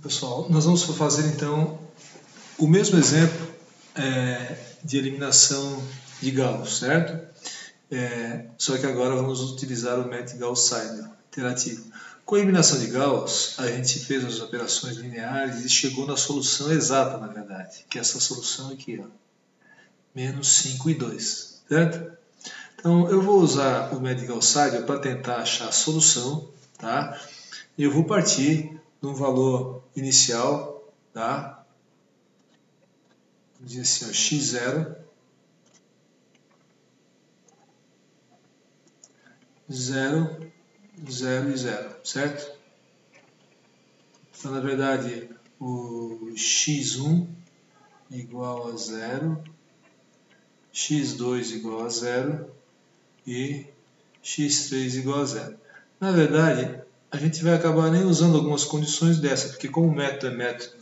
Pessoal, nós vamos fazer então o mesmo exemplo de eliminação de Gauss, certo? Só que agora vamos utilizar o método Gauss-Seidel iterativo. Com a eliminação de Gauss, a gente fez as operações lineares e chegou na solução exata, na verdade, que é essa solução aqui, ó, menos 5 e 2, certo? Então, eu vou usar o método Gauss-Seidel para tentar achar a solução, tá? E eu vou partir de um valor inicial, tá? Vamos dizer assim, ó, x0, 0, 0 e 0, certo? Então, na verdade, o x1 igual a 0, x2 igual a 0 e x3 igual a 0. Na verdade, a gente vai acabar nem usando algumas condições dessa, porque como o método é método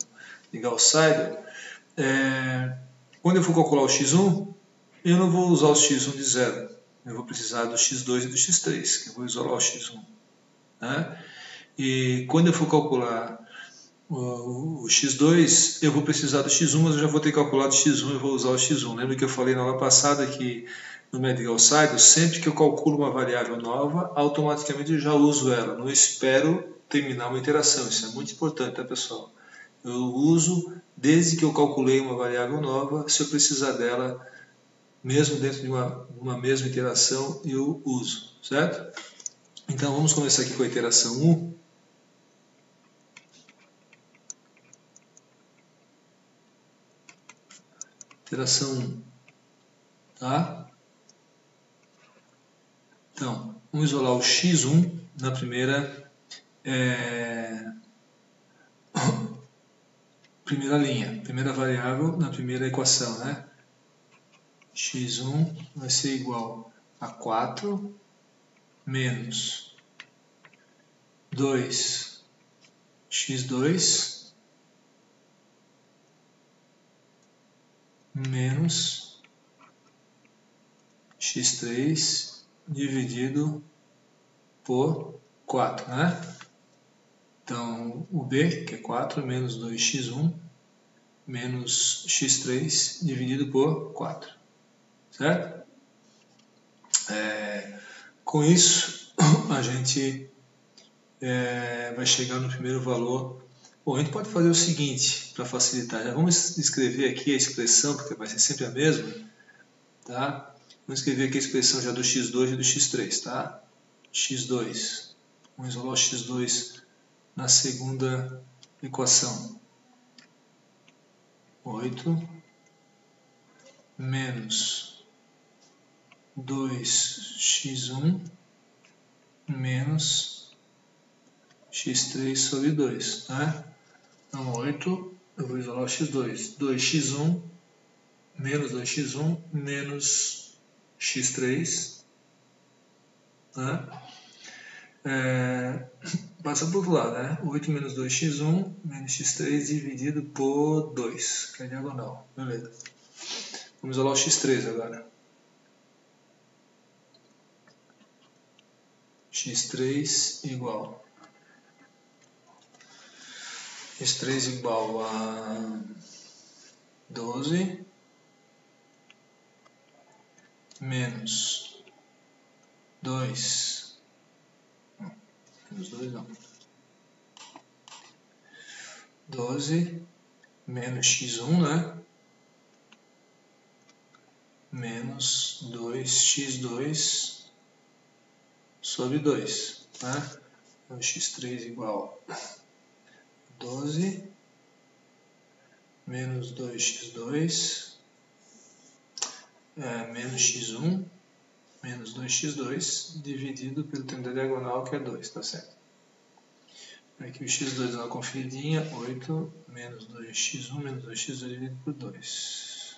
de Gauss-Seidel, quando eu for calcular o x1, eu não vou usar o x1 de 0. Eu vou precisar do x2 e do x3, que eu vou isolar o x1. Né? E quando eu for calcular o x2, eu vou precisar do x1, mas eu já vou ter calculado o x1 e vou usar o x1. Lembra que eu falei na aula passada que no método Gauss-Seidel, sempre que eu calculo uma variável nova, automaticamente eu já uso ela. Não espero terminar uma iteração. Isso é muito importante, tá, pessoal? Eu uso desde que eu calculei uma variável nova, se eu precisar dela, mesmo dentro de uma mesma iteração, eu uso, certo? Então vamos começar aqui com a iteração 1. Iteração 1, tá? Então, vamos isolar o x1 na primeira linha, primeira variável na primeira equação, né? x1 vai ser igual a 4 menos 2x2 menos x3 dividido por 4, né? Então, o b, que é 4, menos 2x1 menos x3 dividido por 4, certo? Com isso, a gente vai chegar no primeiro valor. Bom, a gente pode fazer o seguinte, para facilitar. Já vamos escrever aqui a expressão, porque vai ser sempre a mesma, tá? Vamos escrever aqui a expressão já do x2 e do x3, tá? x2. Vamos isolar o x2 na segunda equação. 8 menos 2x1 menos x3 sobre 2, né? Então 8, eu vou isolar o x2. 2x1 menos 2x1 menos x3, né? Passa para o outro lado, né? 8 menos 2x1 menos x3 dividido por 2, que é a diagonal. Beleza. Vamos isolar o x3 agora. x3 igual a 12 menos 2, menos 2 não, 12 menos x1, né? Menos 2x2 sobre 2, né? Então, x3 igual a 12 menos 2x2 menos x1 menos 2x2 dividido pelo termo da diagonal, que é 2, tá certo? Aqui o x2 dá uma conferidinha, 8 menos 2x1 menos 2x2 dividido por 2.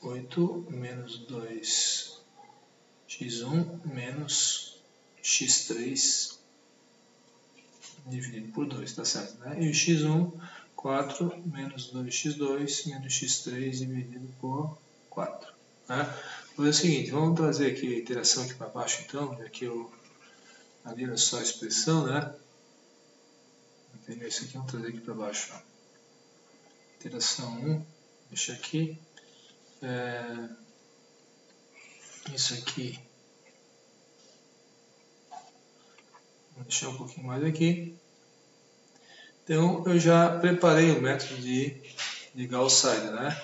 8 menos 2x1 menos x3 dividido por 2, tá certo, né? E o x1, 4 menos 2x2 menos x3 dividido por 4. Né? Vou fazer o seguinte, vamos trazer aqui a iteração aqui para baixo então, aqui ali era só a expressão, né? pegar isso aqui, vamos trazer aqui para baixo. Ó. Iteração 1, deixa aqui. Isso aqui. Vou deixar um pouquinho mais aqui. Então, eu já preparei o método de Gauss-Seidel, né?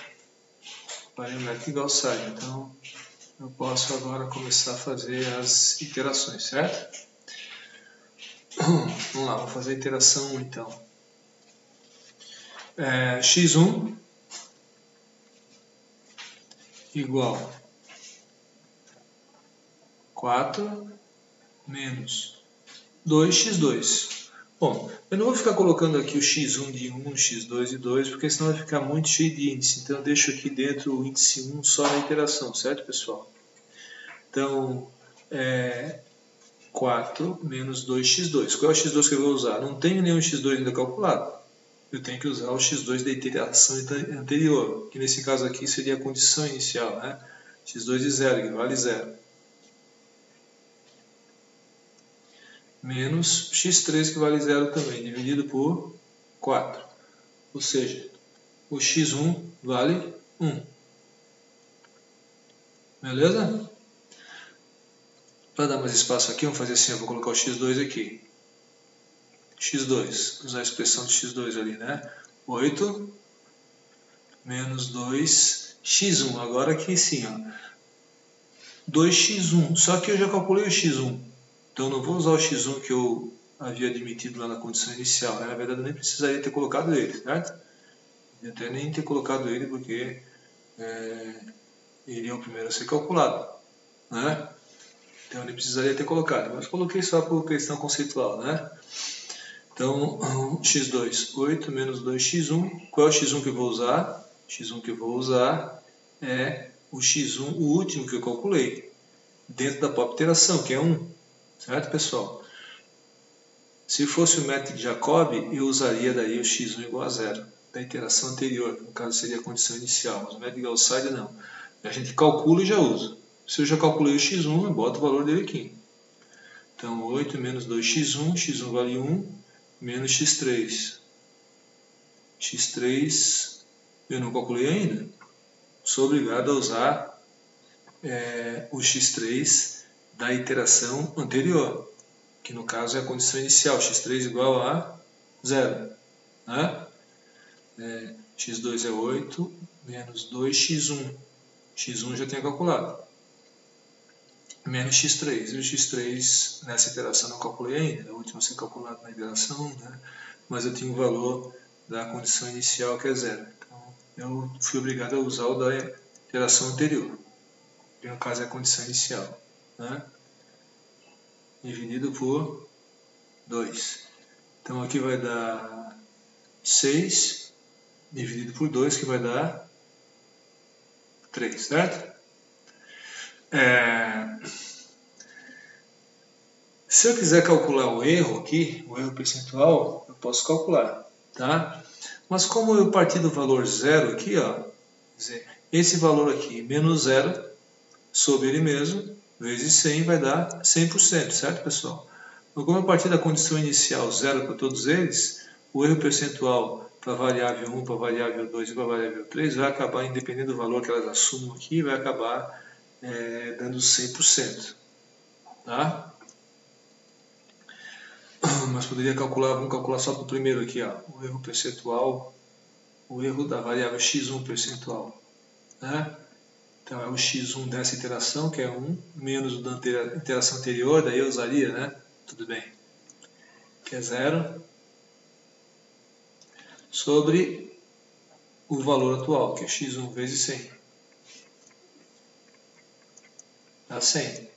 Preparei o método de Gauss-Seidel, então eu posso agora começar a fazer as iterações, certo? Vamos lá, vou fazer a iteração 1 então. x1 igual 4 menos 2x2. Bom, eu não vou ficar colocando aqui o x1 de 1, x2 de 2, porque senão vai ficar muito cheio de índice. Então eu deixo aqui dentro o índice 1 só na iteração, certo, pessoal? Então, 4 menos 2x2. Qual é o x2 que eu vou usar? Não tenho nenhum x2 ainda calculado. Eu tenho que usar o x2 da iteração anterior, que nesse caso aqui seria a condição inicial, né? x2 de 0, que vale 0. Menos x3, que vale 0 também, dividido por 4. Ou seja, o x1 vale 1. Beleza? Para dar mais espaço aqui, vamos fazer assim, eu vou colocar o x2 aqui. x2, usar a expressão de x2 ali, né? 8 menos 2x1. Agora aqui sim, ó. 2x1, só que eu já calculei o x1. Então não vou usar o x1 que eu havia admitido lá na condição inicial. Né? Na verdade eu nem precisaria ter colocado ele, certo? Eu até nem ter colocado ele porque ele é o primeiro a ser calculado. Né? Então eu nem precisaria ter colocado, mas coloquei só por questão conceitual. Né? Então x2, 8 menos 2x1. Qual é o x1 que eu vou usar? O x1 que eu vou usar é o x1, o último que eu calculei, dentro da própria iteração, que é 1. Certo, pessoal? Se fosse o método de Jacob, eu usaria daí o x1 igual a 0, da iteração anterior, que no caso seria a condição inicial, mas o método de Gauss-Seidel não. A gente calcula e já usa. Se eu já calculei o x1, eu boto o valor dele aqui. Então, 8 menos 2x1, x1 vale 1, menos x3. x3 eu não calculei ainda. Sou obrigado a usar o x3 da iteração anterior, que no caso é a condição inicial, x3 igual a 0. Né? X2 é 8, menos 2x1. x1 já tenho calculado. Menos x3. E o x3 nessa iteração não calculei ainda, é o último a ser calculado na iteração, né? Mas eu tinha o valor da condição inicial, que é 0. Então eu fui obrigado a usar o da iteração anterior, que no caso é a condição inicial. Né? Dividido por 2. Então aqui vai dar 6 dividido por 2, que vai dar 3, certo? Se eu quiser calcular o erro aqui, o erro percentual, eu posso calcular, tá? Mas como eu parti do valor 0 aqui, ó, quer dizer, esse valor aqui, menos 0, sobre ele mesmo, vezes 100, vai dar 100%, certo, pessoal? Então, como eu parti da condição inicial 0 para todos eles, o erro percentual para a variável 1, para a variável 2 e para a variável 3 vai acabar, independente do valor que elas assumam aqui, vai acabar dando 100%. Tá? Mas poderia calcular, vamos calcular só para o primeiro aqui, ó, o erro percentual, o erro da variável x1 percentual. Né? Então é o x1 dessa iteração, que é 1, menos o da iteração anterior, daí eu usaria, né? Tudo bem. Que é 0, sobre o valor atual, que é x1 vezes 100. Dá 100.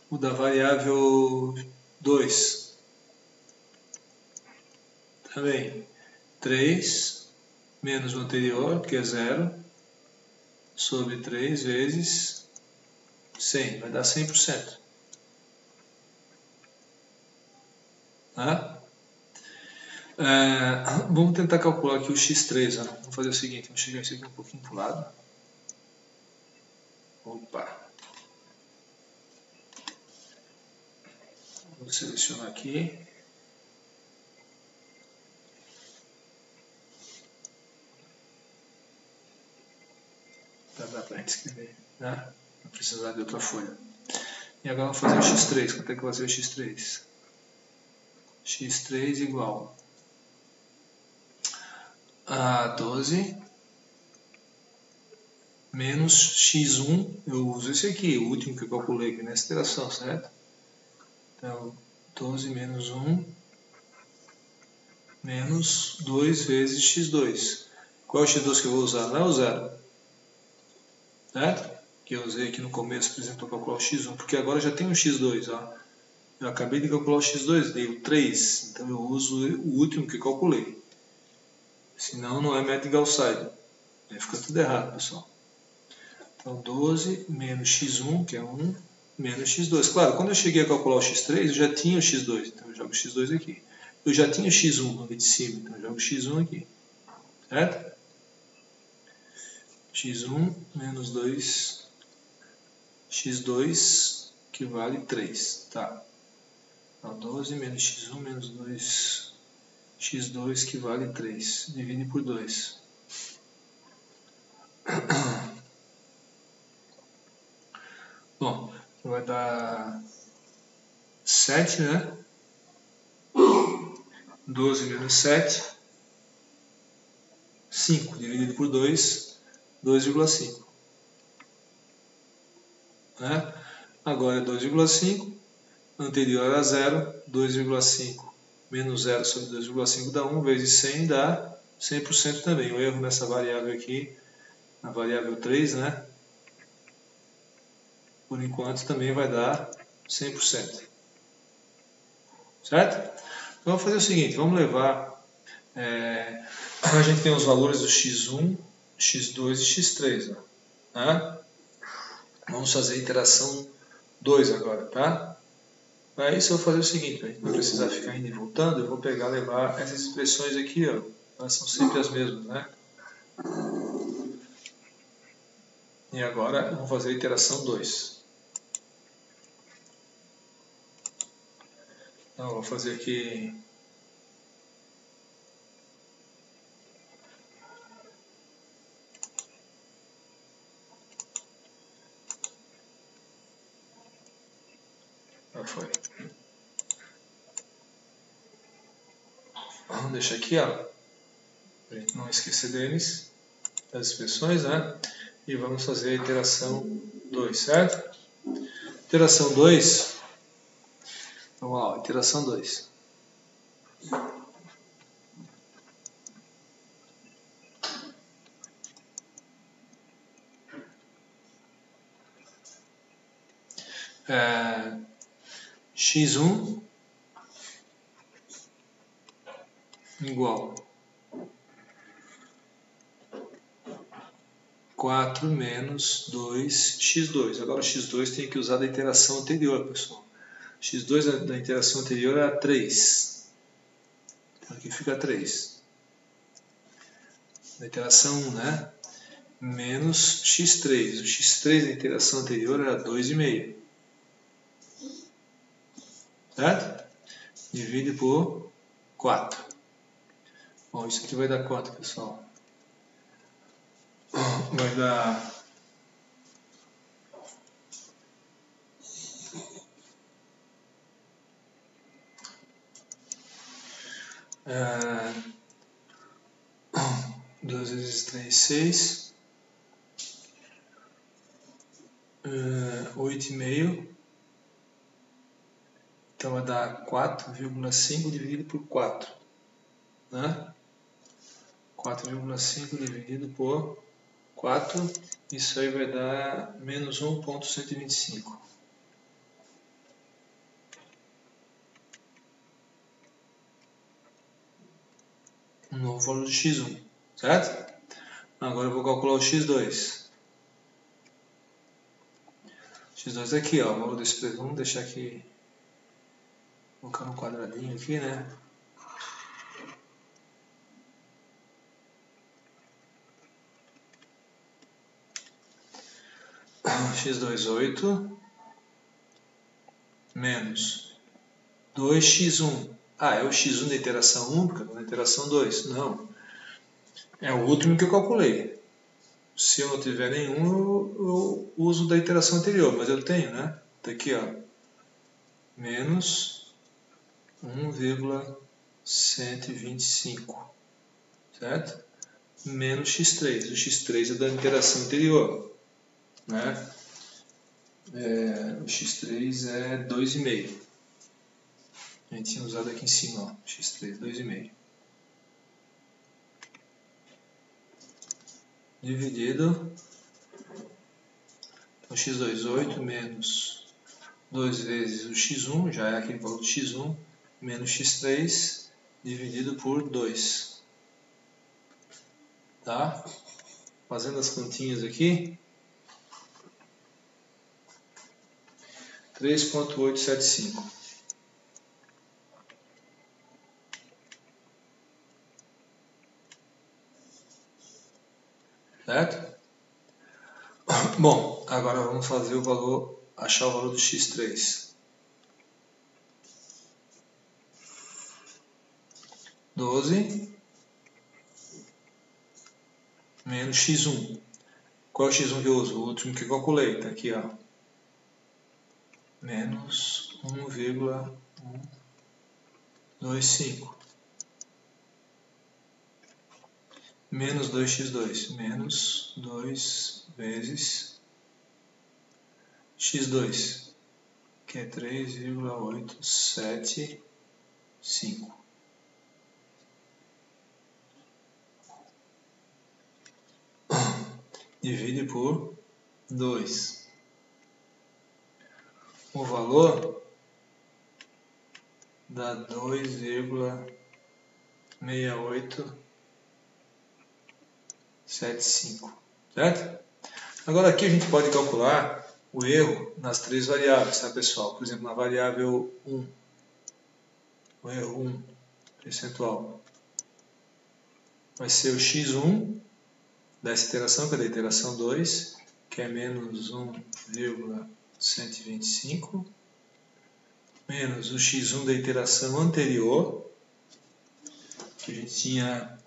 O da variável 2. Também. 3 menos o anterior, que é 0, sobre 3 vezes 100. Vai dar 100%. Tá? Vamos tentar calcular aqui o x3. Ó. Vamos fazer o seguinte, vamos chegar isso aqui um pouquinho para o lado. Opa! Vou selecionar aqui. Dá para a gente escrever, né? Não precisar de outra folha. E agora vamos fazer o x3. Quanto é que vai ser o x3? x3 igual a 12 menos x1. Eu uso esse aqui, o último que eu calculei aqui nessa iteração, certo? Então, 12 menos 1 menos 2 vezes x2. Qual é o x2 que eu vou usar? Não é o zero, certo? Que eu usei aqui no começo, por exemplo, para calcular o x1, porque agora já tem um x2, ó. Eu acabei de calcular o x2, dei o 3, então eu uso o último que calculei. Senão não é método de Gauss-Seidel. Aí fica tudo errado, pessoal. Então 12 menos x1, que é 1, menos x2. Claro, quando eu cheguei a calcular o x3, eu já tinha o x2, então eu jogo o x2 aqui. Eu já tinha o x1 ali de cima, então eu jogo o x1 aqui. Certo? x1 menos 2, x2 que vale 3. Tá. Então 12 menos x1 menos 2, x2 que vale 3. Divide por 2. Bom, vai dar 7, né? 12 menos 7, 5 dividido por 2, 2,5. Né? Agora é 2,5, anterior a 0, 2,5 menos 0 sobre 2,5 dá 1 vezes 100 dá 100% também. O erro nessa variável aqui, na variável 3, né? Por enquanto também vai dar 100%. Certo? Então vamos fazer o seguinte, vamos levar, a gente tem os valores do x1, x2 e x3. Né? Vamos fazer a iteração 2 agora, tá? Para isso eu vou fazer o seguinte, para não precisar ficar indo e voltando, eu vou pegar e levar essas expressões aqui, ó, elas são sempre as mesmas, né? E agora vamos fazer a iteração 2. Então eu vou fazer aqui já foi. Vamos deixar aqui, ó, para a gente não esquecer deles, das expressões, né? E vamos fazer a iteração 2, certo? Iteração 2, vamos lá, iteração 2. X1 igual 4 menos 2x2. Agora o x2 tem que usar da iteração anterior, pessoal. x2 da iteração anterior era 3. Então aqui fica 3. Da iteração 1, né? Menos x3. O x3 da iteração anterior era 2,5. Certo? Divide por 4. Bom, isso aqui vai dar quanto, pessoal? Vai dar 2 vezes 3, 6. 8,5. Então vai dar 4,5 dividido por 4. Né? 4,5 dividido por 4. Isso aí vai dar menos 1,125. Um novo valor de x1. Certo? Agora eu vou calcular o x2. x2 aqui, ó, o valor desse preço. Vamos deixar aqui, colocar no quadradinho aqui, né? x2, 8 menos 2x1. Ah, é o x1 da iteração 1, porque na iteração 2. Não. É o último que eu calculei. Se eu não tiver nenhum, eu uso da iteração anterior, mas eu tenho, né? Tá aqui, ó. Menos 1,125, certo? Menos x3. O x3 é da iteração anterior, né? O x3 é 2,5. A gente tinha usado aqui em cima, ó, x3, 2,5. Dividido, então x2, 8 menos 2 vezes o x1, já é aquele valor do x1, menos x3, dividido por 2. Tá? Fazendo as continhas aqui, 3,875. Certo? Bom, agora vamos fazer o valor, achar o valor do x3. 12 menos x1. Qual é o x1 que eu uso? O último que eu calculei, está aqui, ó. Menos 1,125. Menos 2x2. Menos 2 vezes x2, que é 3,875. Divide por 2. O valor dá 2,6875, certo? Agora aqui a gente pode calcular o erro nas três variáveis, tá, pessoal? Por exemplo, na variável 1, o erro 1 percentual vai ser o x1 dessa iteração, que é da iteração 2, que é menos 1,125, menos o x1 da iteração anterior, que a gente tinha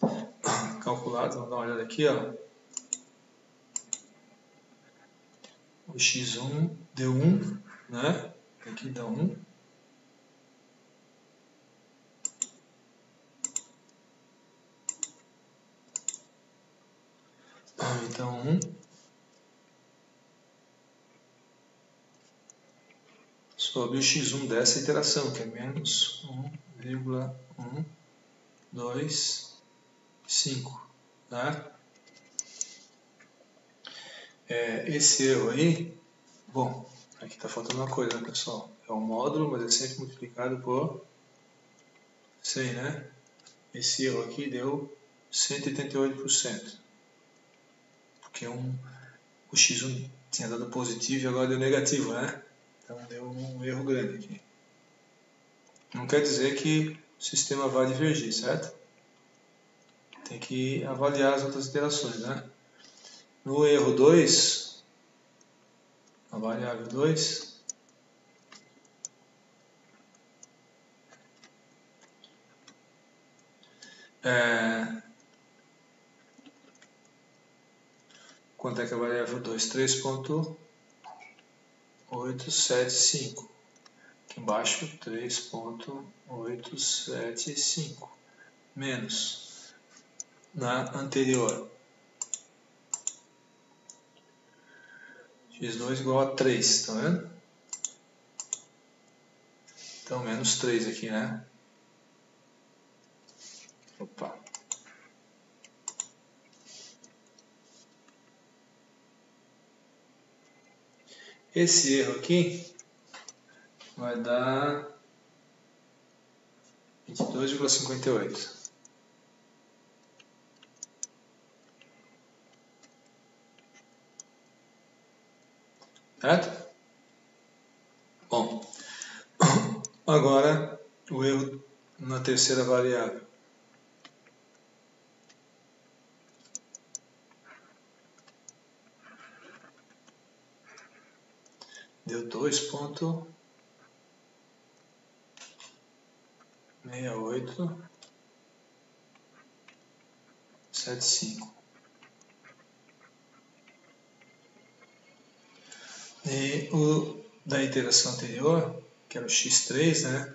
calculado. Vamos dar uma olhada aqui, ó. O x1 deu 1, né? Aqui dá 1. Então 1 sobre o x1 dessa iteração, que é menos 1,125, tá? Esse erro aí, bom, aqui está faltando uma coisa, né, pessoal? É um módulo, mas é sempre multiplicado por 100, né? Esse erro aqui deu 188%, porque o x1 tinha dado positivo e agora deu negativo, né? Então deu um erro grande aqui. Não quer dizer que o sistema vai divergir, certo? Tem que avaliar as outras iterações, né? No erro 2, a variável 2, quanto é que a variável 2? 3,875. Aqui embaixo, 3,875. Menos na anterior. x2 igual a 3, tá vendo? Então, menos 3 aqui, né? Opa. Esse erro aqui vai dar 22,58. Certo? Bom, agora o erro na terceira variável. Deu 2,8. 6875. E o da iteração anterior, que era o x3, né?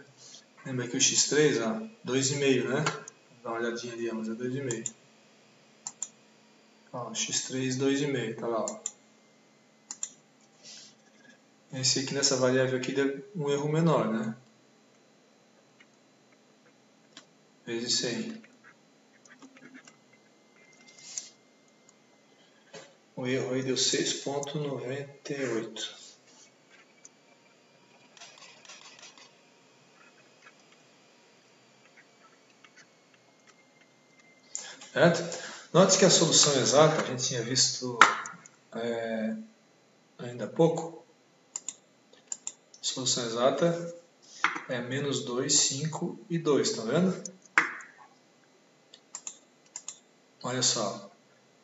Lembra que o x3, ó, 2,5, né? Dá uma olhadinha ali, mas é 2,5. Ó, x3, 2,5, tá lá, ó. Esse aqui nessa variável aqui deu um erro menor, né? Vezes 100. O erro aí deu 6,98. Certo? Note que a solução exata, a gente tinha visto ainda há pouco. A solução exata é menos 2, 5 e 2, tá vendo? Olha só,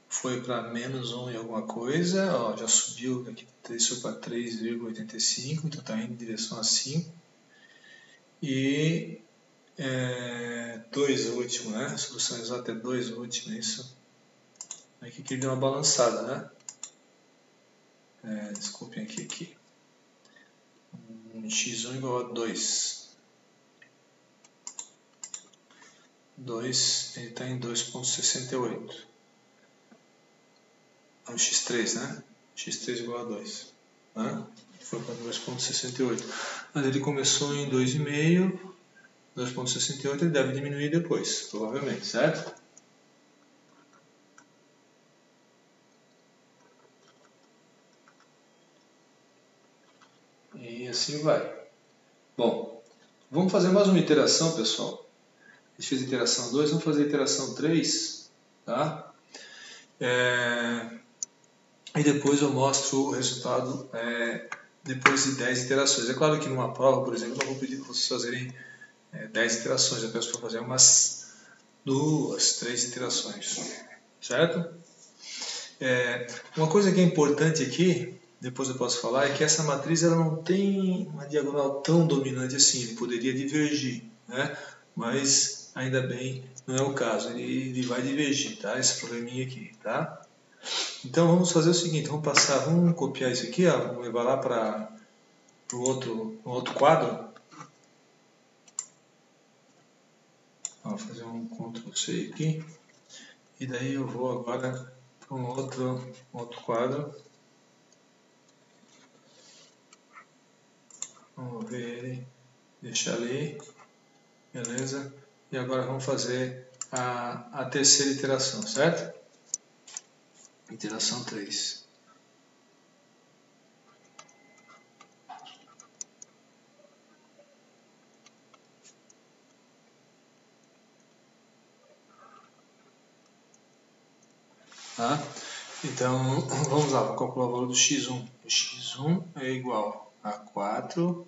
foi para menos 1 e alguma coisa, ó, já subiu, aqui desceu para 3,85, então está indo em direção a 5. E 2 o último, né? A solução exata é 2 o último, é isso? Aqui que ele deu uma balançada, né? Desculpem aqui. x1 igual a 2. 2, ele está em 2,68. É o x3, né? x3 igual a 2. Né? Foi para 2,68. Mas ele começou em 2,5, 2,68, ele deve diminuir depois, provavelmente, certo? E assim vai. Bom, vamos fazer mais uma iteração, pessoal. A gente fez a iteração 2, vamos fazer a iteração 3, tá? E depois eu mostro o resultado depois de 10 iterações. É claro que numa prova, por exemplo, eu não vou pedir para vocês fazerem 10 iterações, eu peço para fazer umas 2, 3 iterações, certo? Uma coisa que é importante aqui, depois eu posso falar, é que essa matriz ela não tem uma diagonal tão dominante assim, ele poderia divergir, né? Mas ainda bem não é o caso, ele vai divergir, tá? Esse probleminha aqui, tá? Então vamos fazer o seguinte, vamos copiar isso aqui, ó, vamos levar lá para o outro quadro. Vou fazer um Ctrl+C aqui, e daí eu vou agora para um outro quadro. Vamos ver ele, deixar ali, beleza? E agora vamos fazer a terceira iteração, certo? Iteração 3. Tá? Então, vamos lá, vou calcular o valor do x1. O x1 é igual a 4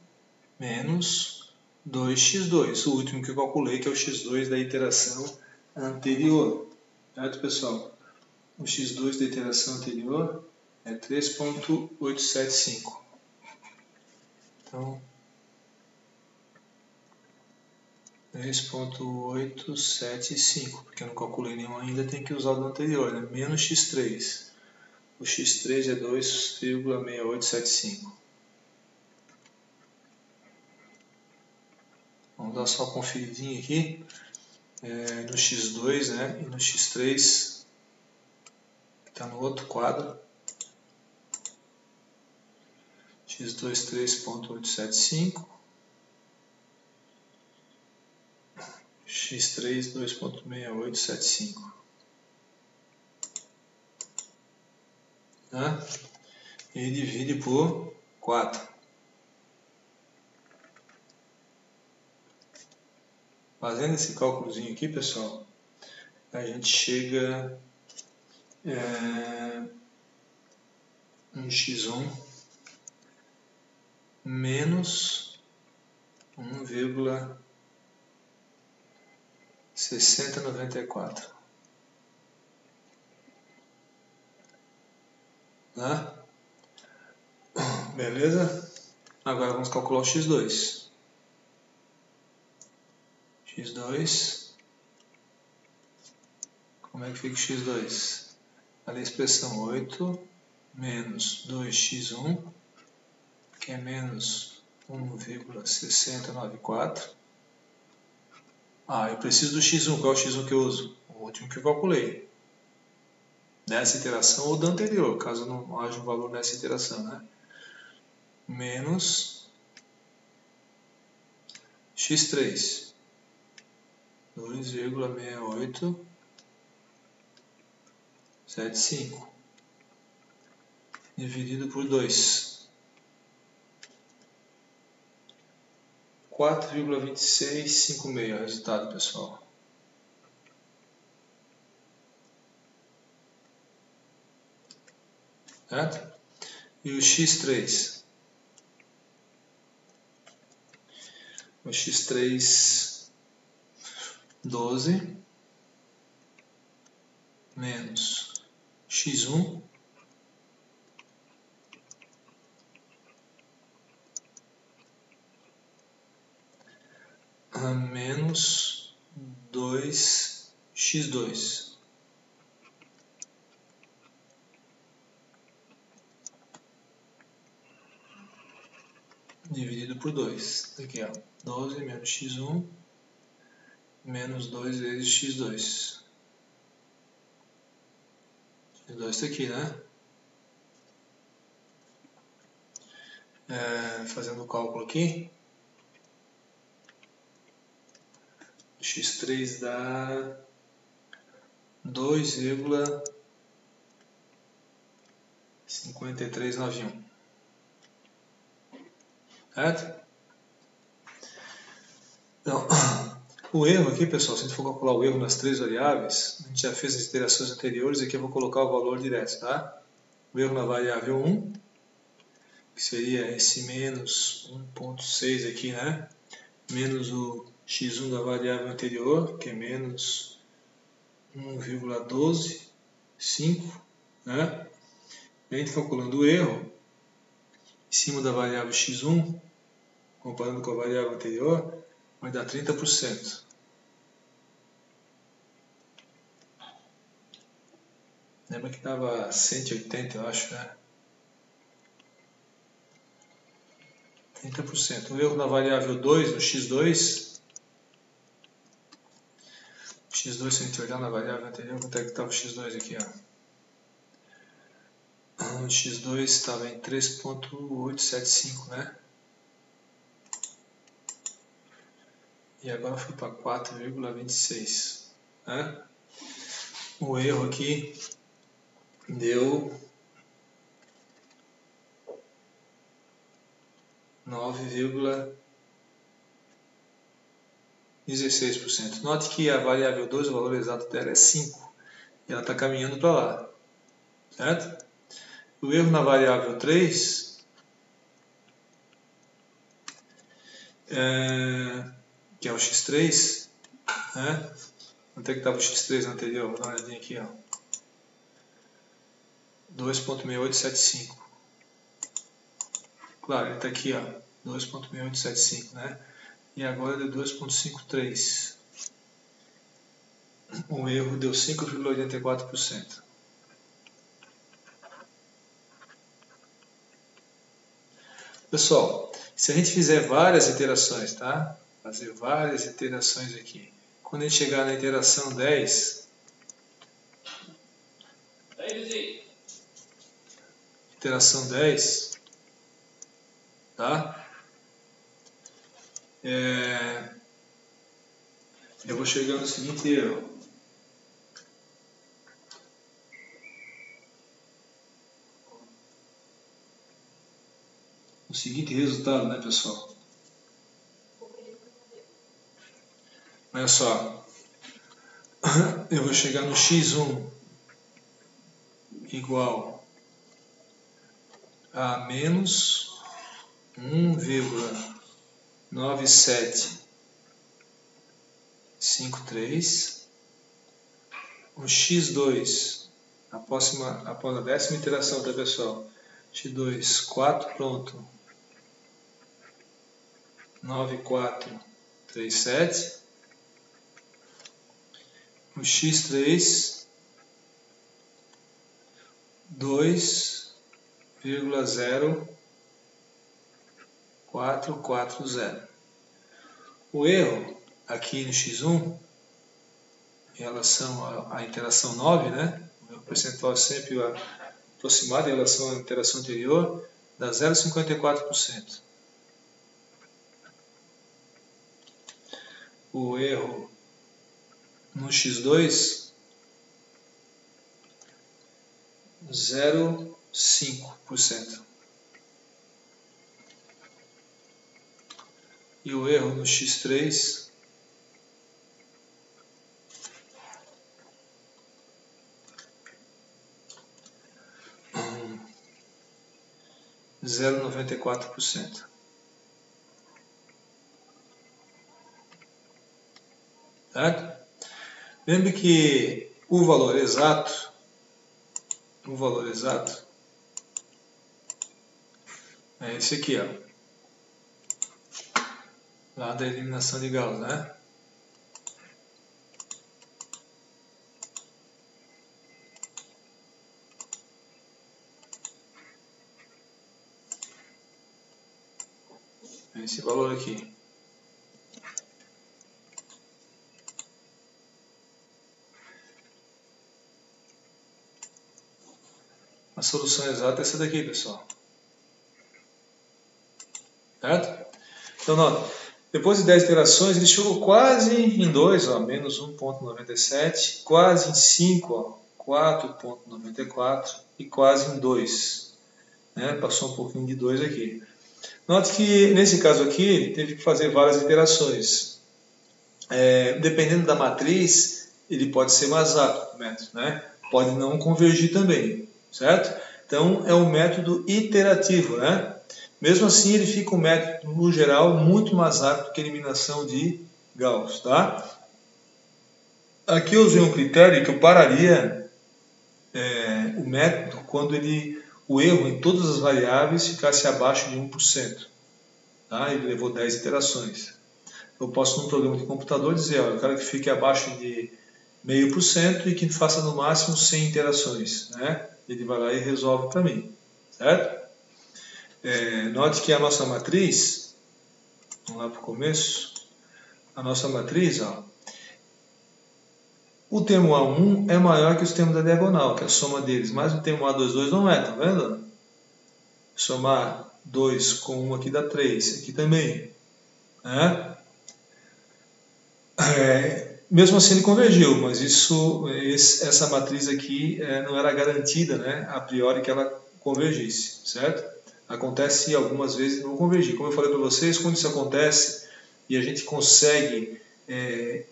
menos 2x2, o último que eu calculei, que é o x2 da iteração anterior. Certo, pessoal? O x2 da iteração anterior é 3,875. Então, 3,875, porque eu não calculei nenhum ainda, tem que usar o do anterior, né? Menos x3. O x3 é 2,6875. Vamos dar só uma conferidinha aqui no x2, né? E no x3, que está no outro quadro. x2, 3,875. x3, 2,6875. Né? E divide por 4. Fazendo esse cálculozinho aqui, pessoal, a gente chega em x1 menos 1,6094. Né? Beleza? Agora vamos calcular o x2. x2. Como é que fica o x2? Ali a expressão 8 menos 2x1, que é menos 1,6094. Eu preciso do x1. Qual é o x1 que eu uso? O último que eu calculei. Nessa iteração ou da anterior, caso não haja um valor nessa iteração, né? Menos x3, 2,6875, dividido por 2. 4,2656 é o resultado, pessoal. Certo? E o x3? O x3, 12 menos x1 menos 2x2. Dividido por 2. Aqui, ó. 12 menos x1 menos 2 vezes x2. X2 está aqui, né? Fazendo o cálculo aqui. x3 dá 2,5391. Certo? Então, o erro aqui, pessoal, se a gente for calcular o erro nas três variáveis, a gente já fez as iterações anteriores, aqui eu vou colocar o valor direto, tá? O erro na variável 1, que seria esse menos 1,6 aqui, né? Menos o x1 da variável anterior, que é menos 1,125, né? E a gente calculando o erro em cima da variável x1, comparando com a variável anterior, vai dar 30%. Lembra que dava 180, eu acho, né? 30%. O erro na variável 2, no x2, se a gente olhar na variável anterior, quanto é que estava o x2 aqui, ó? O x2 estava em 3,875, né? E agora foi para 4,26, né? O erro aqui deu 9,16%. Note que a variável 2, o valor exato dela é 5. E ela está caminhando para lá. Certo? O erro na variável 3, que é o x3, né? Quanto é que estava o x3 anterior? Vou dar uma olhadinha aqui, ó. 2,6875. Claro, ele está aqui, ó. 2,6875, né? E agora deu 2,53. O erro deu 5,84%. Pessoal, se a gente fizer várias iterações, tá? Fazer várias iterações aqui. Quando a gente chegar na iteração 10, iteração 10, tá? Eu vou chegar no seguinte erro. O seguinte resultado, né, pessoal? Olha só. Eu vou chegar no x1 igual a menos 1,9753. O x2, após a 10ª iteração, tá, pessoal? x2, 4,9437. no x3 2,0440. O erro aqui no x1, em relação à interação 9, né? O percentual é sempre aproximado em relação à interação anterior, dá 0,54%. O erro no x2, 0,5%. E o erro no x3, 0,94%. Certo? Lembre que o valor exato é esse aqui, ó, lá da eliminação de Gauss, né? Esse valor aqui. A solução exata é essa daqui, pessoal. Certo? Então, nota, depois de 10 iterações, ele chegou quase em 2, ó, menos 1,97, quase em 5, ó, 4,94 e quase em 2. Né? Passou um pouquinho de 2 aqui. Note que, nesse caso aqui, ele teve que fazer várias iterações. Dependendo da matriz, ele pode ser mais rápido, o método, né? Pode não convergir também, certo? Então, é um método iterativo, né? Mesmo assim, ele fica um método, no geral, muito mais rápido que a eliminação de Gauss, tá? Aqui eu usei um critério que eu pararia o método quando o erro em todas as variáveis ficasse abaixo de 1%. Tá? Ele levou 10 iterações. Eu posso, num programa de computador, dizer, olha, eu quero que fique abaixo de 0,5% e que faça no máximo 100 iterações. Né? Ele vai lá e resolve para mim. Certo? Note que a nossa matriz, vamos lá para o começo, a nossa matriz, ó, o termo A1 é maior que os termos da diagonal, que é a soma deles, mas o termo A22 não é, tá vendo? Somar 2 com 1 aqui dá 3, aqui também. Né? Mesmo assim ele convergiu, mas essa matriz aqui não era garantida, né, a priori que ela convergisse, certo? Acontece algumas vezes não convergir. Como eu falei para vocês, quando isso acontece e a gente consegue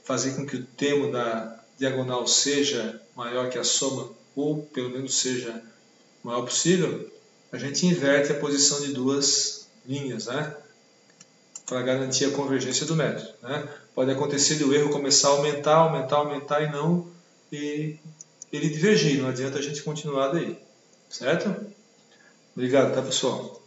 fazer com que o termo da diagonal seja maior que a soma, ou pelo menos seja o maior possível, a gente inverte a posição de duas linhas, né? Para garantir a convergência do método. Né? Pode acontecer de o erro começar a aumentar e ele divergir. Não adianta a gente continuar daí. Certo? Obrigado, tá, pessoal?